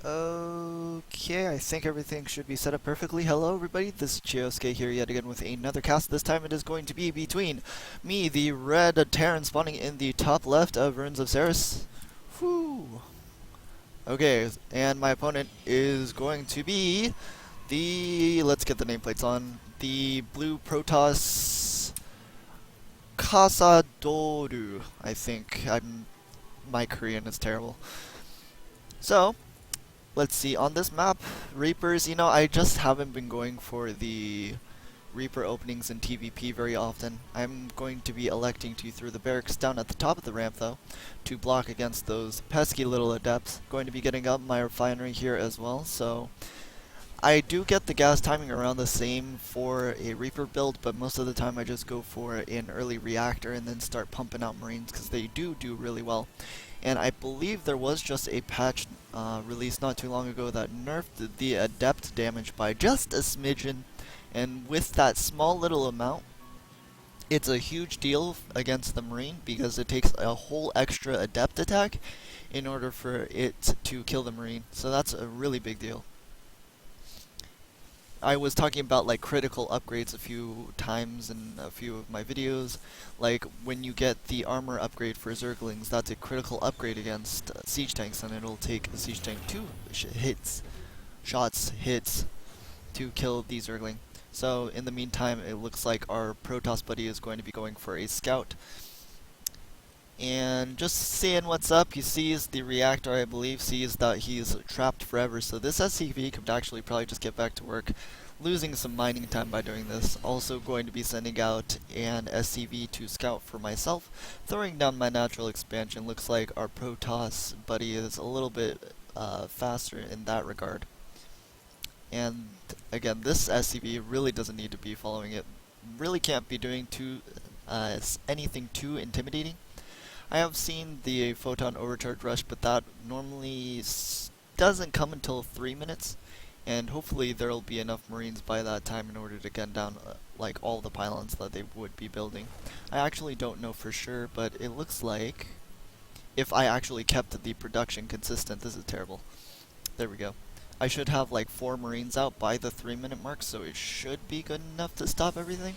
Okay, I think everything should be set up perfectly. Hello everybody, this is Chiosuke here yet again with another cast. This time it is going to be between me, the red Terran spawning in the top left of Ruins of Seras. Whew. Okay, and my opponent is going to be let's get the nameplates on, the blue protoss Casadoru, I think. My Korean is terrible. So, let's see, on this map, Reapers, I just haven't been going for the Reaper openings in TvP very often. I'm going to be electing to throw the barracks down at the top of the ramp, though, to block against those pesky little adepts. Going to be getting up my refinery here as well, so I do get the gas timing around the same for a Reaper build, but most of the time I just go for an early reactor and then start pumping out Marines, because they do really well. And I believe there was just a patch released not too long ago that nerfed the adept damage by just a smidgen, and with that small little amount, it's a huge deal against the Marine because it takes a whole extra adept attack in order for it to kill the Marine, so that's a really big deal. I was talking about like critical upgrades a few times in a few of my videos. Like when you get the armor upgrade for Zerglings, that's a critical upgrade against siege tanks, and it'll take a siege tank 2 hits to kill the Zergling. So in the meantime, it looks like our Protoss buddy is going to be going for a scout. And just seeing what's up, he sees the reactor, I believe, sees that he's trapped forever, so this SCV could actually probably just get back to work, losing some mining time by doing this. Also going to be sending out an SCV to scout for myself, throwing down my natural expansion. Looks like our Protoss buddy is a little bit faster in that regard. And again, this SCV really doesn't need to be following it, really can't be doing anything too intimidating. I have seen the photon overcharge rush, but that normally doesn't come until 3 minutes, and hopefully there'll be enough Marines by that time in order to get down like all the pylons that they would be building. I actually don't know for sure, but it looks like if I actually kept the production consistent, this is terrible. There we go. I should have like 4 Marines out by the 3-minute mark, so it should be good enough to stop everything.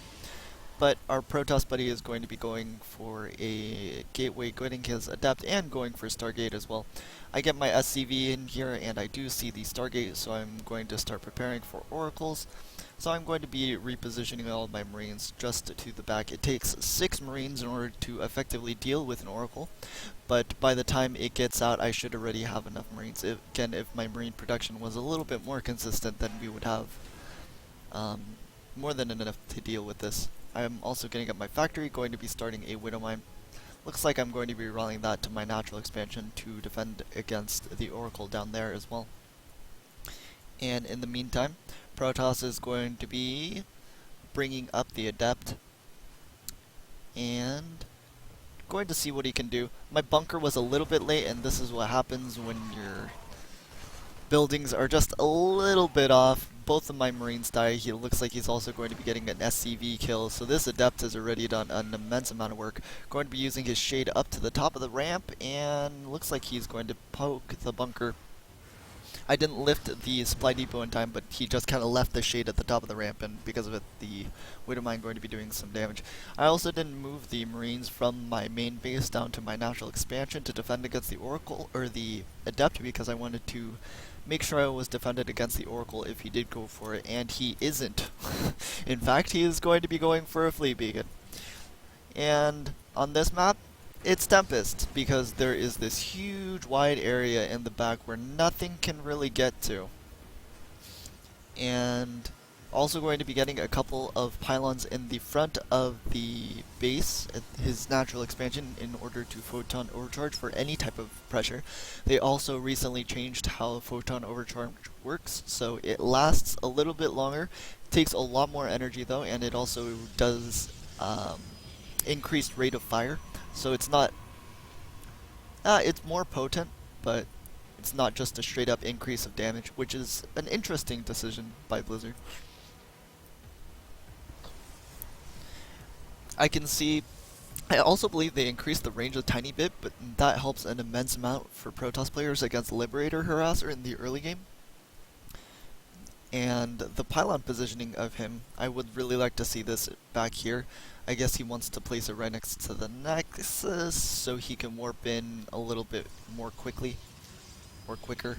But our Protoss buddy is going to be going for a gateway, getting his adept, and going for Stargate as well. I get my SCV in here, and I do see the Stargate, so I'm going to start preparing for oracles. So I'm going to be repositioning all of my Marines just to the back. It takes 6 Marines in order to effectively deal with an oracle, but by the time it gets out, I should already have enough Marines. Again, if my Marine production was a little bit more consistent, then we would have more than enough to deal with this. I'm also getting up my factory, going to be starting a Widow Mine. Looks like I'm going to be rallying that to my natural expansion to defend against the Oracle down there as well. And in the meantime, Protoss is going to be bringing up the Adept and going to see what he can do. My bunker was a little bit late, and this is what happens when your buildings are just a little bit off. Both of my Marines die. He looks like he's also going to be getting an SCV kill, so this Adept has already done an immense amount of work. Going to be using his shade up to the top of the ramp, and looks like he's going to poke the bunker. I didn't lift the supply depot in time, but he just kind of left the shade at the top of the ramp, and because of it, the Widow Mine going to be doing some damage. I also didn't move the Marines from my main base down to my natural expansion to defend against the Oracle, or the Adept, because I wanted to make sure I was defended against the Oracle if he did go for it, and he isn't. In fact, he is going to be going for a fleet beacon. And on this map, it's Tempest, because there is this huge wide area in the back where nothing can really get to. And also going to be getting a couple of pylons in the front of the base at his natural expansion in order to photon overcharge for any type of pressure. They also recently changed how photon overcharge works, so it lasts a little bit longer. It takes a lot more energy though, and it also does increased rate of fire. So it's not, it's more potent, but it's not just a straight up increase of damage, which is an interesting decision by Blizzard. I can see I also believe they increased the range a tiny bit, but that helps an immense amount for Protoss players against Liberator Harasser in the early game. And the pylon positioning of him, I would really like to see this back here. I guess he wants to place it right next to the Nexus so he can warp in a little bit more quickly, or quicker.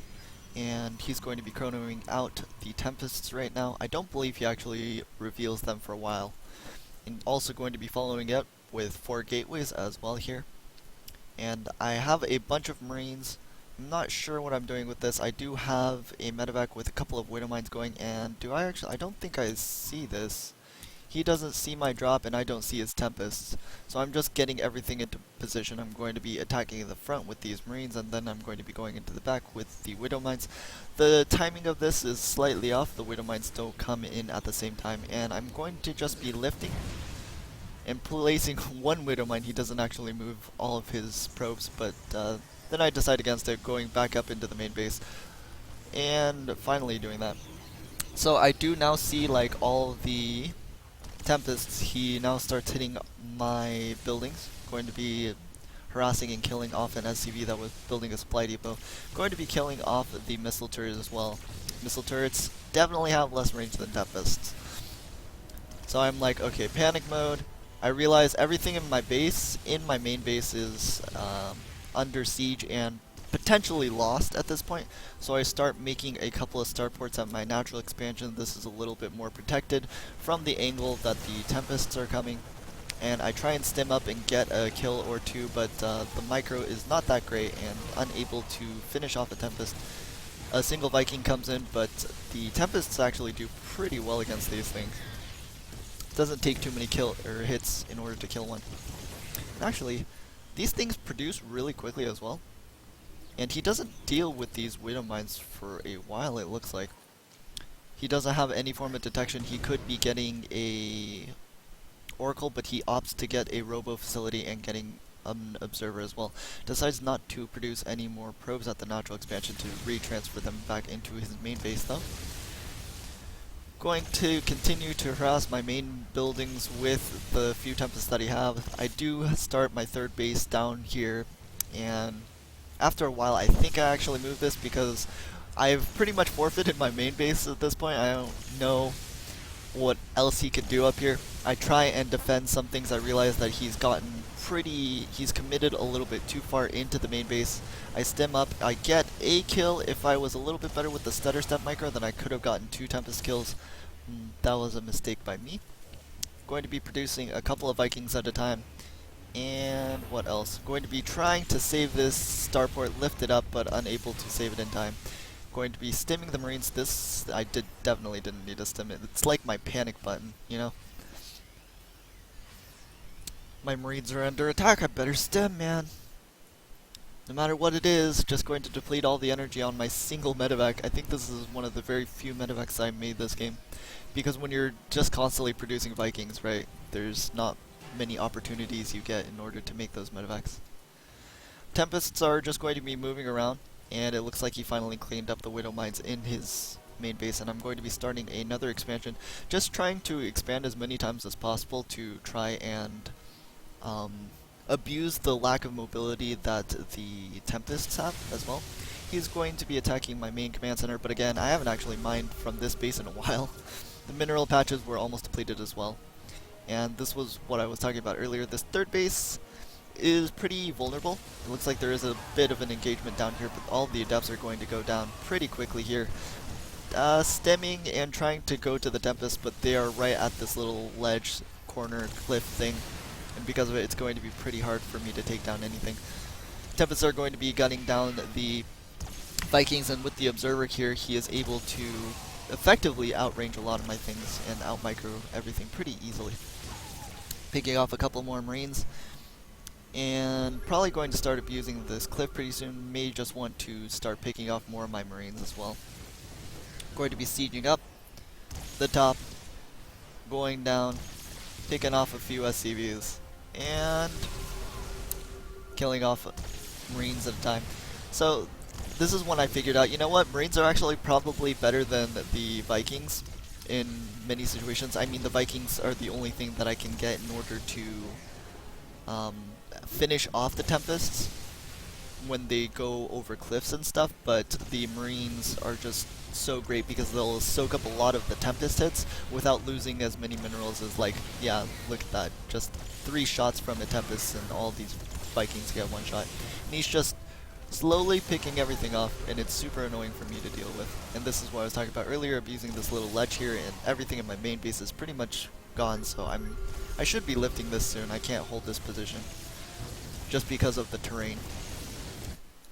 And he's going to be chronoing out the Tempests right now. I don't believe he actually reveals them for a while. And also going to be following up with 4 gateways as well here. And I have a bunch of Marines. I'm not sure what I'm doing with this. I do have a medevac with a couple of Widow Mines going, and do I actually... I don't think I see this. He doesn't see my drop, and I don't see his Tempests. So I'm just getting everything into position. I'm going to be attacking the front with these Marines, and then I'm going to be going into the back with the Widow Mines. The timing of this is slightly off. The Widow Mines don't come in at the same time, and I'm going to just be lifting and placing one Widow Mine. He doesn't actually move all of his probes, but then I decide against it, going back up into the main base, and finally doing that. So I do now see like all the Tempests. He now starts hitting my buildings, going to be harassing and killing off an SCV that was building a supply depot, going to be killing off the missile turrets as well. Missile turrets definitely have less range than Tempests. So I'm like, okay, panic mode. I realize everything in my base, in my main base, is under siege and potentially lost at this point, so I start making a couple of starports at my natural expansion. This is a little bit more protected from the angle that the Tempests are coming, and I try and stem up and get a kill or two, but the micro is not that great and unable to finish off a Tempest. A single Viking comes in, but the Tempests actually do pretty well against these things. Doesn't take too many hits in order to kill one. And actually, these things produce really quickly as well. And he doesn't deal with these Widow Mines for a while, it looks like. He doesn't have any form of detection. He could be getting a Oracle, but he opts to get a Robo Facility and getting an Observer as well. Decides not to produce any more probes at the natural expansion to retransfer them back into his main base though. Going to continue to harass my main buildings with the few Tempests that I have. I do start my third base down here, and after a while I think I actually moved this because I've pretty much forfeited my main base at this point. I don't know what else he could do up here. I try and defend some things. I realize that he's committed a little bit too far into the main base. I stem up, I get a kill. If I was a little bit better with the stutter step micro, then I could have gotten 2 Tempest kills. That was a mistake by me. Going to be producing a couple of Vikings at a time. And what else? Going to be trying to save this starport, lift it up, but unable to save it in time. Going to be stimming the Marines. This, I definitely didn't need to stim it. It's like my panic button, you know? My Marines are under attack, I better stim, man. No matter what it is, just going to deplete all the energy on my single medevac. I think this is one of the very few medevacs I made this game. Because when you're just constantly producing Vikings, right, there's not many opportunities you get in order to make those medevacs. Tempests are just going to be moving around, and it looks like he finally cleaned up the Widow Mines in his main base, and I'm going to be starting another expansion, just trying to expand as many times as possible to try and abuse the lack of mobility that the Tempests have as well. He's going to be attacking my main command center, but again, I haven't actually mined from this base in a while. The mineral patches were almost depleted as well. And this was what I was talking about earlier. This third base is pretty vulnerable. It looks like there is a bit of an engagement down here, but all the adepts are going to go down pretty quickly here. Stemming and trying to go to the Tempest, but they are right at this little ledge, corner, cliff thing. And because of it, it's going to be pretty hard for me to take down anything. Tempests are going to be gunning down the Vikings, and with the Observer here, he is able to effectively outrange a lot of my things and out-micro everything pretty easily. Picking off a couple more Marines, and probably going to start abusing this cliff pretty soon. May just want to start picking off more of my Marines as well. Going to be sieging up the top, going down, picking off a few SCVs, and killing off Marines at a time. So this is when I figured out, you know what, Marines are actually probably better than the Vikings in many situations. I mean, the Vikings are the only thing that I can get in order to um, finish off the Tempests when they go over cliffs and stuff, but the Marines are just so great because they'll soak up a lot of the Tempest hits without losing as many minerals as, like, yeah, look at that, just 3 shots from a Tempest and all these Vikings get 1 shot. And he's just slowly picking everything off, and it's super annoying for me to deal with. And this is what I was talking about earlier, abusing this little ledge here, and everything in my main base is pretty much gone, so I should be lifting this soon. I can't hold this position just because of the terrain.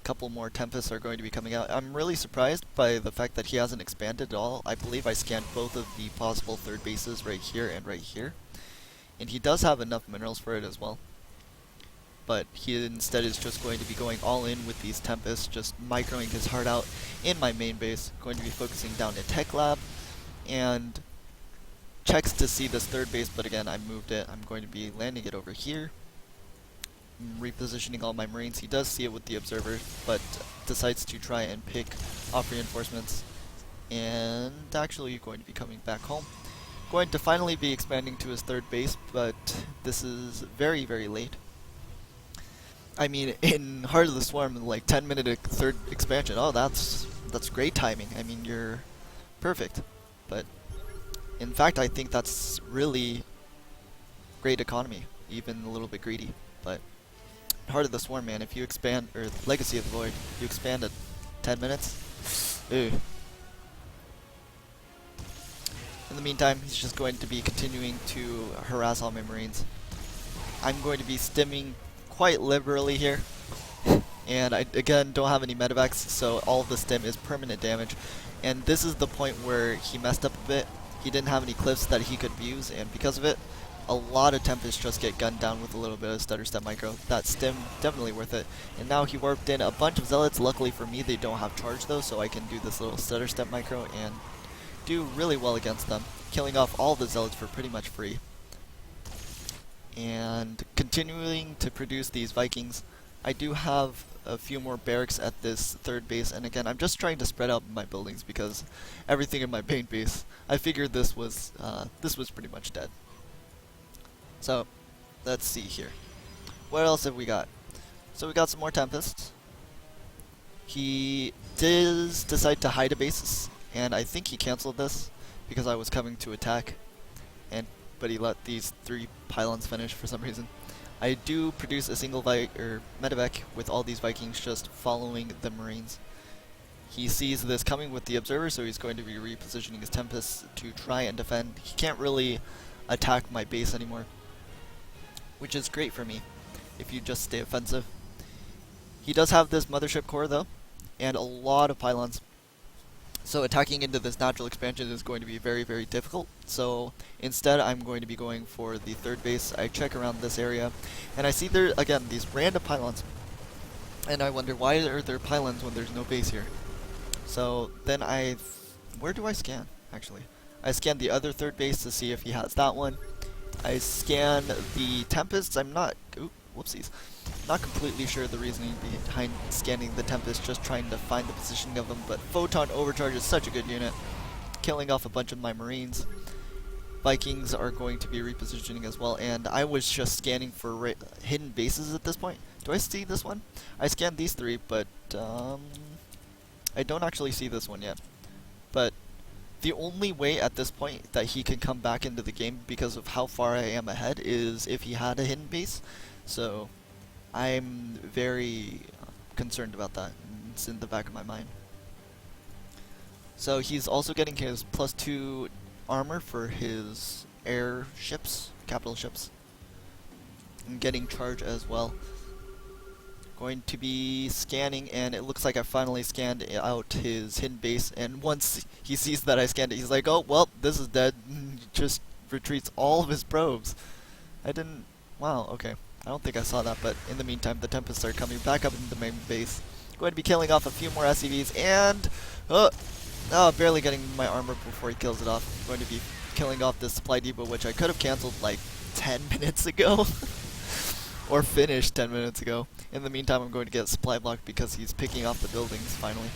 Couple more Tempests are going to be coming out. I'm really surprised by the fact that he hasn't expanded at all. I believe I scanned both of the possible third bases right here and right here. And he does have enough minerals for it as well. But he instead is just going to be going all in with these Tempests, just microing his heart out in my main base. Going to be focusing down in Tech Lab and checks to see this third base, but again, I moved it. I'm going to be landing it over here. Repositioning all my Marines. He does see it with the observer, but decides to try and pick off reinforcements, and actually going to be coming back home. Going to finally be expanding to his third base, but this is very, very late. I mean, in Heart of the Swarm, like 10-minute third expansion. Oh, that's great timing. I mean, you're perfect. But in fact, I think that's really great economy, even a little bit greedy, but Heart of the Swarm, man, if you expand, or Legacy of the Void, you expand at 10 minutes. Ew. In the meantime, he's just going to be continuing to harass all my Marines. I'm going to be stimming quite liberally here. And I, again, don't have any medevacs, so all of the stim is permanent damage. And this is the point where he messed up a bit. He didn't have any cliffs that he could abuse, and because of it, a lot of Tempests just get gunned down with a little bit of stutter step micro. That stim, definitely worth it. And now he warped in a bunch of zealots. Luckily for me, they don't have charge though, so I can do this little stutter step micro and do really well against them, killing off all the zealots for pretty much free. And continuing to produce these Vikings, I do have a few more barracks at this third base, and again, I'm just trying to spread out my buildings because everything in my main base, I figured this was pretty much dead. So, let's see here. What else have we got? So we got some more Tempests. He does decide to hide a base, and I think he canceled this because I was coming to attack, but he let these 3 pylons finish for some reason. I do produce a single medevac with all these Vikings just following the Marines. He sees this coming with the observer, so he's going to be repositioning his Tempests to try and defend. He can't really attack my base anymore, which is great for me if you just stay offensive. He does have this mothership core though, and a lot of pylons. So attacking into this natural expansion is going to be very, very difficult. So instead I'm going to be going for the third base. I check around this area, and I see there, again, these random pylons. And I wonder, why are there pylons when there's no base here? So then where do I scan, actually? I scan the other third base to see if he has that one. I scan the Tempests. I'm not, whoopsies, not completely sure the reasoning behind scanning the Tempest, just trying to find the positioning of them, but Photon Overcharge is such a good unit, killing off a bunch of my Marines. Vikings are going to be repositioning as well, and I was just scanning for hidden bases at this point. Do I see this one? I scanned these 3, but I don't actually see this one yet. But the only way at this point that he can come back into the game because of how far I am ahead is if he had a hidden base. So I'm very concerned about that. It's in the back of my mind. So he's also getting his +2 armor for his airships, capital ships, and getting charge as well. Going to be scanning, and it looks like I finally scanned out his hidden base, and once he sees that I scanned it, he's like, oh, well, this is dead. Just retreats all of his probes. Wow, okay. I don't think I saw that, but in the meantime, the Tempests are coming back up into the main base. Going to be killing off a few more SCVs, and barely getting my armor before he kills it off. Going to be killing off this supply depot, which I could have canceled like 10 minutes ago. Or finished 10 minutes ago. In the meantime, I'm going to get a supply block because he's picking off the buildings finally.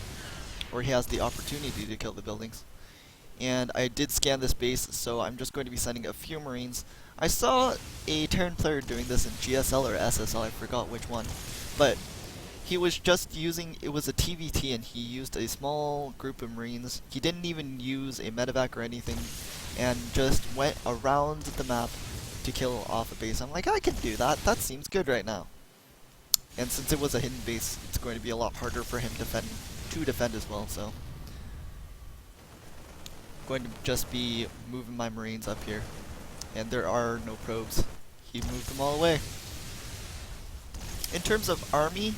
Or he has the opportunity to kill the buildings. And I did scan this base, so I'm just going to be sending a few Marines. I saw a Terran player doing this in GSL or SSL, I forgot which one. But he was just using, it was a TvT, and he used a small group of Marines. He didn't even use a medevac or anything, and just went around the map to kill off a base. I'm like, I can do that. That seems good right now. And since it was a hidden base, it's going to be a lot harder for him to defend as well, so. I'm going to just be moving my Marines up here. And there are no probes. He moved them all away. In terms of army,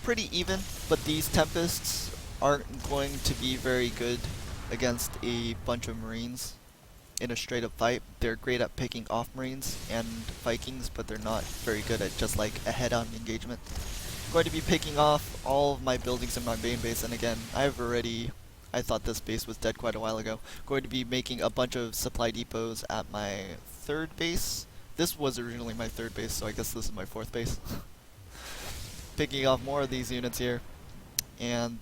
pretty even, but these Tempests aren't going to be very good against a bunch of Marines in a straight up fight. They're great at picking off Marines and Vikings, but they're not very good at just like a head-on engagement. I'm going to be picking off all of my buildings in my main base, and again, I thought this base was dead quite a while ago. Going to be making a bunch of supply depots at my third base. This was originally my third base, so I guess this is my fourth base. Picking off more of these units here, and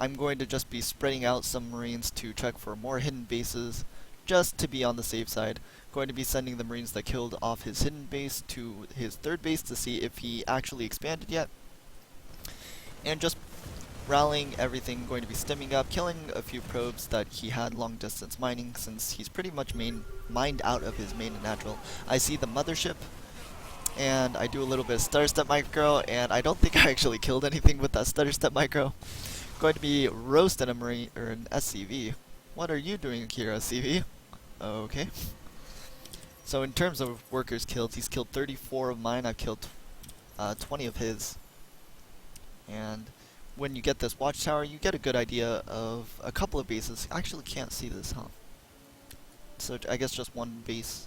I'm going to just be spreading out some Marines to check for more hidden bases, just to be on the safe side. Going to be sending the Marines that killed off his hidden base to his third base to see if he actually expanded yet, and just rallying everything, going to be stemming up, killing a few probes that he had long distance mining, since he's pretty much mined out of his main and natural. I see the mothership, and I do a little bit of stutter step micro, and I don't think I actually killed anything with that stutter step micro. Going to be roasting a Marine, or an SCV. What are you doing here, SCV? Okay. So in terms of workers killed, he's killed 34 of mine, I've killed 20 of his. And when you get this watchtower, you get a good idea of a couple of bases. I actually can't see this, huh? So I guess just one base,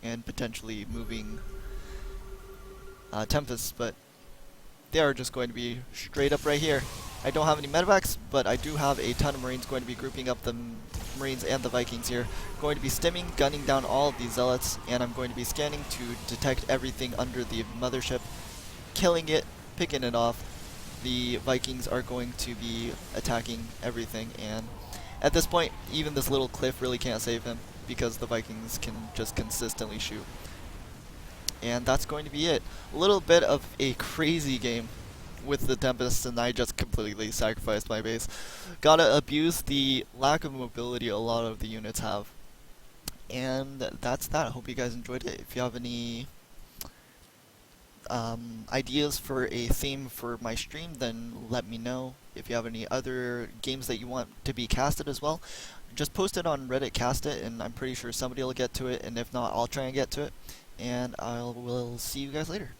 and potentially moving Tempests, but they are just going to be straight up right here. I don't have any medevacs, but I do have a ton of Marines going to be grouping up the Marines and the Vikings here. Going to be stimming, gunning down all of these Zealots, and I'm going to be scanning to detect everything under the mothership, killing it, picking it off. The Vikings are going to be attacking everything, and at this point, even this little cliff really can't save him, because the Vikings can just consistently shoot. And that's going to be it. A little bit of a crazy game with the Tempests, and I just completely sacrificed my base. Gotta abuse the lack of mobility a lot of the units have. And that's that. I hope you guys enjoyed it. If you have any ideas for a theme for my stream, then let me know. If you have any other games that you want to be casted as well, just post it on Reddit, cast it, and I'm pretty sure somebody will get to it, and if not, I'll try and get to it. And I will see you guys later.